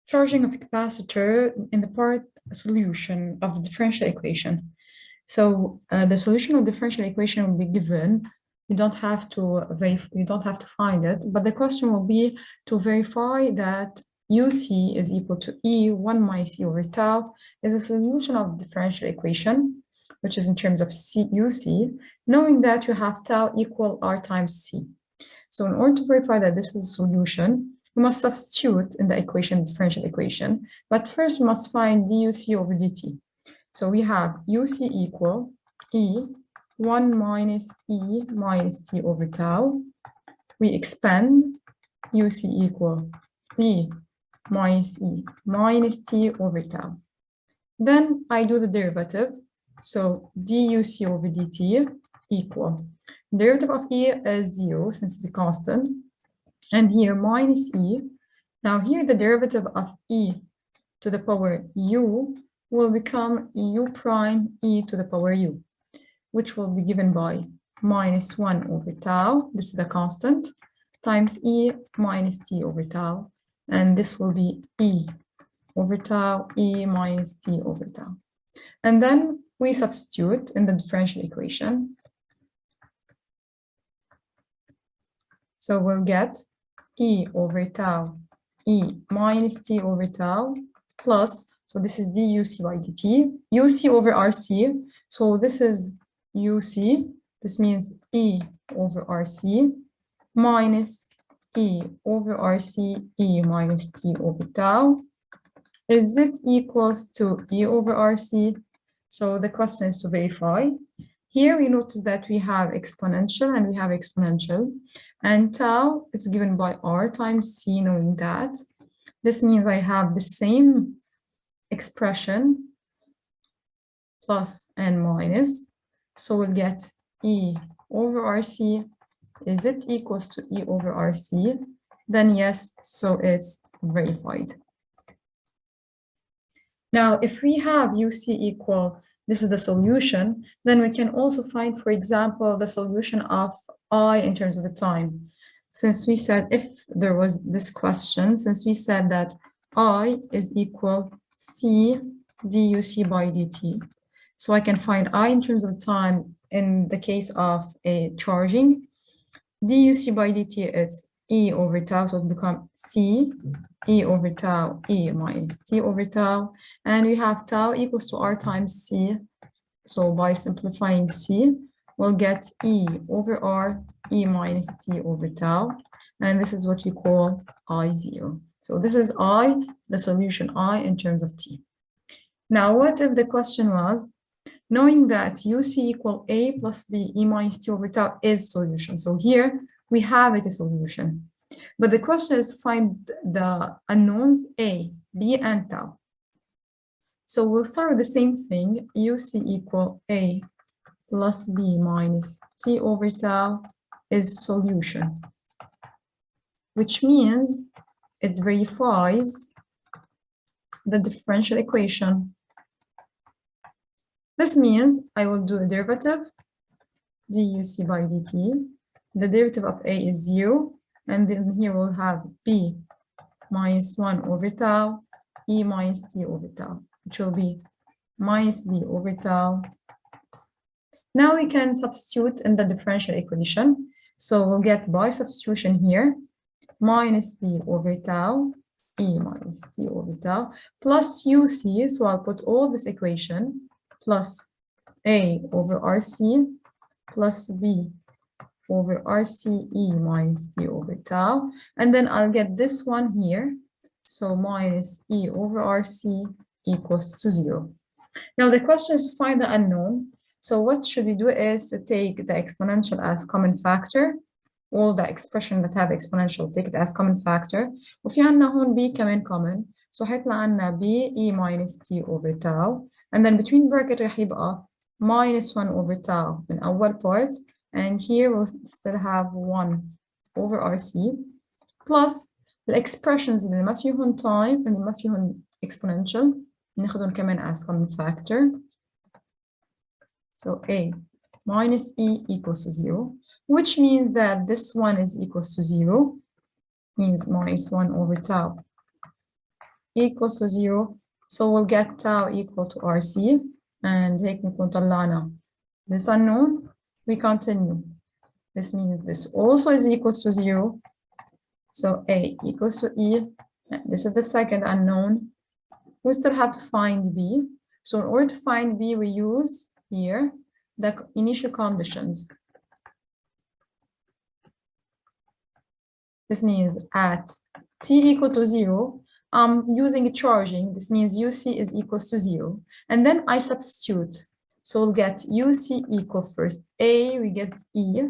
charging of a capacitor in the part solution of the differential equation. So the solution of the differential equation will be given. You don't have to find it, but the question will be to verify that UC is equal to E1 minus E over tau is a solution of the differential equation, which is in terms of UC, knowing that you have tau equal R times C. So in order to verify that this is a solution, we must substitute in the equation, differential equation, but first we must find duc over dt. So we have uc equal E1 minus E minus t over tau. We expand uc equal E minus E minus t over tau. Then I do the derivative. So duc over dt equal derivative of E is 0 since it's a constant, and here minus E. Now here the derivative of E to the power U will become U prime E to the power U, which will be given by minus 1 over tau, this is the constant, times E minus t over tau, and this will be E over tau, E minus t over tau. And then we substitute in the differential equation. So we'll get E over tau, E minus t over tau, plus, so this is duc by dt, uc over rc, so this is uc, this means E over rc, minus E over rc, E minus t over tau. Is it equals to E over rc? So the question is to verify. Here we notice that we have exponential and we have exponential, and tau is given by R times C, knowing that. This means I have the same expression, plus and minus. So we'll get E over RC. Is it equals to E over RC? Then yes, so it's verified. Now, if we have UC equal, this is the solution, then we can also find, for example, the solution of I in terms of the time. Since we said, if there was this question, since we said that I is equal C duc by dt. So I can find I in terms of time in the case of a charging. duc by dt is E over tau, so it becomes C E over tau, E minus t over tau. And we have tau equals to R times C. So by simplifying C, we'll get E over R, E minus t over tau. And this is what we call I0. So this is I, the solution I in terms of t. Now, what if the question was, knowing that UC equal A plus B, E minus t over tau is solution. So here we have it a solution. But the question is to find the unknowns A, B, and tau. So we'll start with the same thing, UC equal A plus B minus t over tau is solution, which means it verifies the differential equation. This means I will do a derivative, duc by dt. The derivative of A is 0, and then here we'll have B minus 1 over tau, E minus t over tau, which will be minus B over tau. Now we can substitute in the differential equation. So we'll get by substitution here, minus B over tau, E minus t over tau, plus UC, so I'll put all this equation, plus A over RC, plus B over RCE minus t over tau, and then I'll get this one here, so minus E over RC equals to 0. Now the question is to find the unknown. So what should we do is to take the exponential as common factor, all the expression that have exponential, take it as common factor. وفي عنا هون B كمان common, so هيطلع عنا B E minus t over tau, and then between bracket رح يبقى minus 1 over tau in أول part, and here we'll still have 1 over RC, plus the expressions اللي ما فيهن time اللي ما فيهن exponential ناخدهم كمان as common factor. So A minus E equals to 0, which means that this one is equals to 0, means minus 1 over tau equals to 0. So we'll get tau equal to RC. And هيك نكون طلعنا this unknown. We continue. This means this also is equals to 0. So A equals to E. This is the second unknown. We still have to find B. So in order to find B, we use here the initial conditions. This means at t equal to 0, I'm using charging. This means UC is equals to 0. And then I substitute. So we'll get UC equal first A, we get E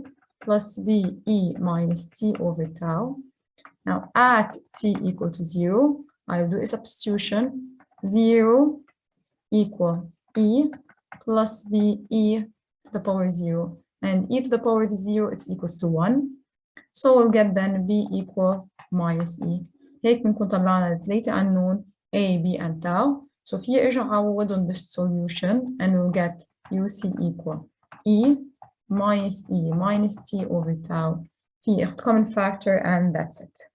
plus B, E minus T over tau. Now at t equal to 0, I'll do a substitution. 0 equal E plus B, E to the power 0. And E to the power 0, it's equals to 1. So we'll get then B equal minus E. هيك بنكون طلعنا ثلاثة unknown A, B, and tau. So في ارجع عوضهم بالsolution and we'll get UC equal E minus T over tau. في common factor and that's it.